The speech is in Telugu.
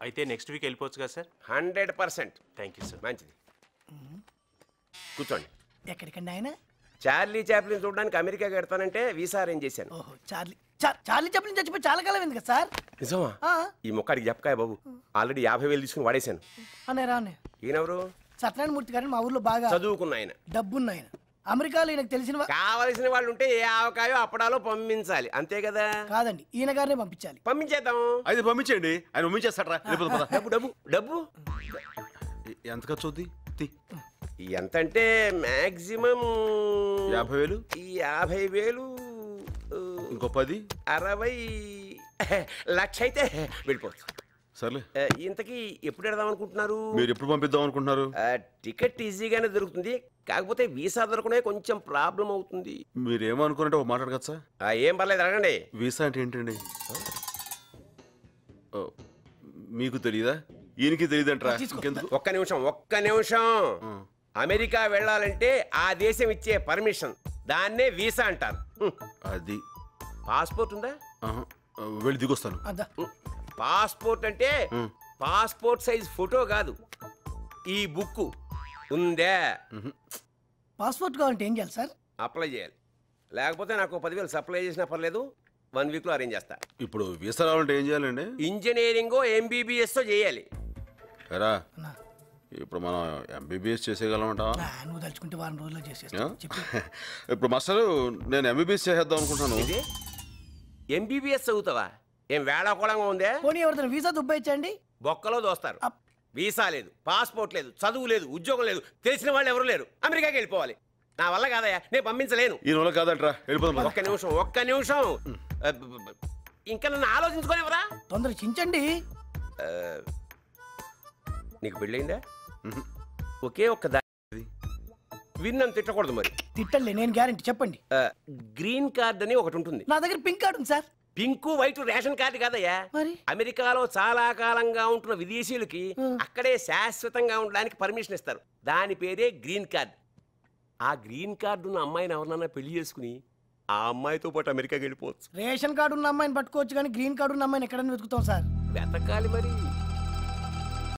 అయితే నెక్స్ట్ వీక్ వెళ్ళిపోవచ్చు కదా సార్? 100%. Thank you sir. మంచిది, కూర్చోండి. ఎక్కడికండి ఆయన? చార్లీ చాప్లిన్ చూడడానికి అమెరికాకి వెళ్తానంటే వీసా అరేంజ్ చేశాను. ఓహో, చార్లీ చాప్లిన్ చచ్చిపోయి చాలా కాలం అయింది కదా సార్? నిజమా? ఈ మొక్కడికి చెప్పకాయ బాబు, ఆల్రెడీ 50,000 తీసుకుని వాడేశాను. అనే ఈయనెవరు? సత్యనారాయణ మూర్తి గారిని మా ఊర్లో బాగా చదువుకున్న ఆయన, డబ్బున్న ఆయన. అమెరికాలో ఈయనకు తెలిసిన కావలసిన వాళ్ళు ఉంటే ఏ ఆవకాయో అప్పడాలో పంపించాలి, అంతే కదా? కాదండి, ఈయన గారినే పంపించాలి. పంపించేద్దాం. అయితే పంపించేయండి, ఆయన పంపించేస్తారా? డబ్బు డబ్బు డబ్బు ఎంత ఖర్చు అవుద్ది? ఎంత అంటే మాక్సిమం 50,000. 50,000 ఇంకో 10, 60 లక్ష అయితే వెళ్ళిపోవచ్చు. సర్లే. ఇంతకీ ఎప్పుడు వెళదాం అనుకుంటున్నారు? మీరు ఎప్పుడు పంపిద్దాం అనుకుంటున్నారు? టికెట్ ఈజీగానే దొరుకుతుంది, కాకపోతే వీసా దొరకనే కొంచెం ప్రాబ్లం అవుతుంది. మీరు ఏమనుకున్నట్టే ఒక మాట్లాడగచ్చా సార్? ఏం పర్లేదు, అడగండి. వీసా అంటే ఏంటండి? మీకు తెలియదా? ఈయనకి తెలియదంటారా? ఒక్క నిమిషం. అమెరికా వెళ్ళాలంటే ఆ దేశం ఇచ్చే పర్మిషన్, దాన్నే వీసా అంటారు. అది పాస్పోర్ట్ ఉందా? వెళ్ళి దిగొస్తాను. పాస్పోర్ట్ అంటే పాస్పోర్ట్ సైజ్ ఫోటో కాదు, ఈ బుక్ ఉందే. పాస్పోర్ట్ కావాలంటే ఏం చేయాలి సార్? అప్లై చేయాలి, లేకపోతే నాకు 10,000 సప్లై చేసినా పర్లేదు, 1 వీక్లో అరేంజ్ చేస్తా. ఇప్పుడు వీసా రావాలంటే ఏం చేయాలండి? ఇంజనీరింగ్ MBBS చేయాలి. ఎరా, ఇప్పుడు మనం MBBS చేసేయగలమంటా? నువ్వు తలుచుకుంటే వారం రోజుల్లో చేసేస్తా. ఇప్పుడు మాస్టర్, నేను MBBS చేసేద్దాం అనుకుంటున్నాను. MBBS చదువుతావా? ఏం వేళాకోళంగా ఉందే? పోనీ ఎవరిదైనా వీసా దుబ్బాయించండి. బొక్కలో దోస్తారు. వీసా లేదు, పాస్పోర్ట్ లేదు, చదువు లేదు, ఉద్యోగం లేదు, తెలిసిన వాళ్ళు ఎవరు లేరు, అమెరికాకి వెళ్ళిపోవాలి. నా వల్ల కాదయ్యా, నేను పంపించలేను. ఈ రోజు కాదంటరా, వెళ్ళిపోతాం. ఒక్క నిమిషం ఇంకా నన్ను ఆలోచించుకోనివరా? తొందర చించండి. నీకు పెళ్ళయిందా? ఒకే ఒక్క దారి, విన్నని తిట్టకూడదు. మరి తిట్టలే, నేను గ్యారెంటీ. చెప్పండి. గ్రీన్ కార్డ్ అని ఒకటి ఉంటుంది. నా దగ్గర పింక్ కార్డు ఉంది sir. Pink white ration card కాదయ్యా. అమెరికాలో చాలా కాలంగా ఉంటున్న విదేశీయులకి అక్కడే శాశ్వతంగా ఉండడానికి పర్మిషన్ ఇస్తారు, దాని పేరే గ్రీన్ కార్డ్. ఆ గ్రీన్ కార్డు ఉన్న అమ్మాయిని ఎవరినన్నా పెళ్లి చేసుకుని ఆ అమ్మాయితో పాటు అమెరికాకి వెళ్ళిపోవచ్చు. రేషన్ కార్డు ఉన్న అమ్మాయిని పట్టుకోవచ్చు, కానీ గ్రీన్ కార్డు ఉన్న అమ్మాయిని ఎక్కడైనా వెతుకుతాం సార్. వెతకాలి మరి.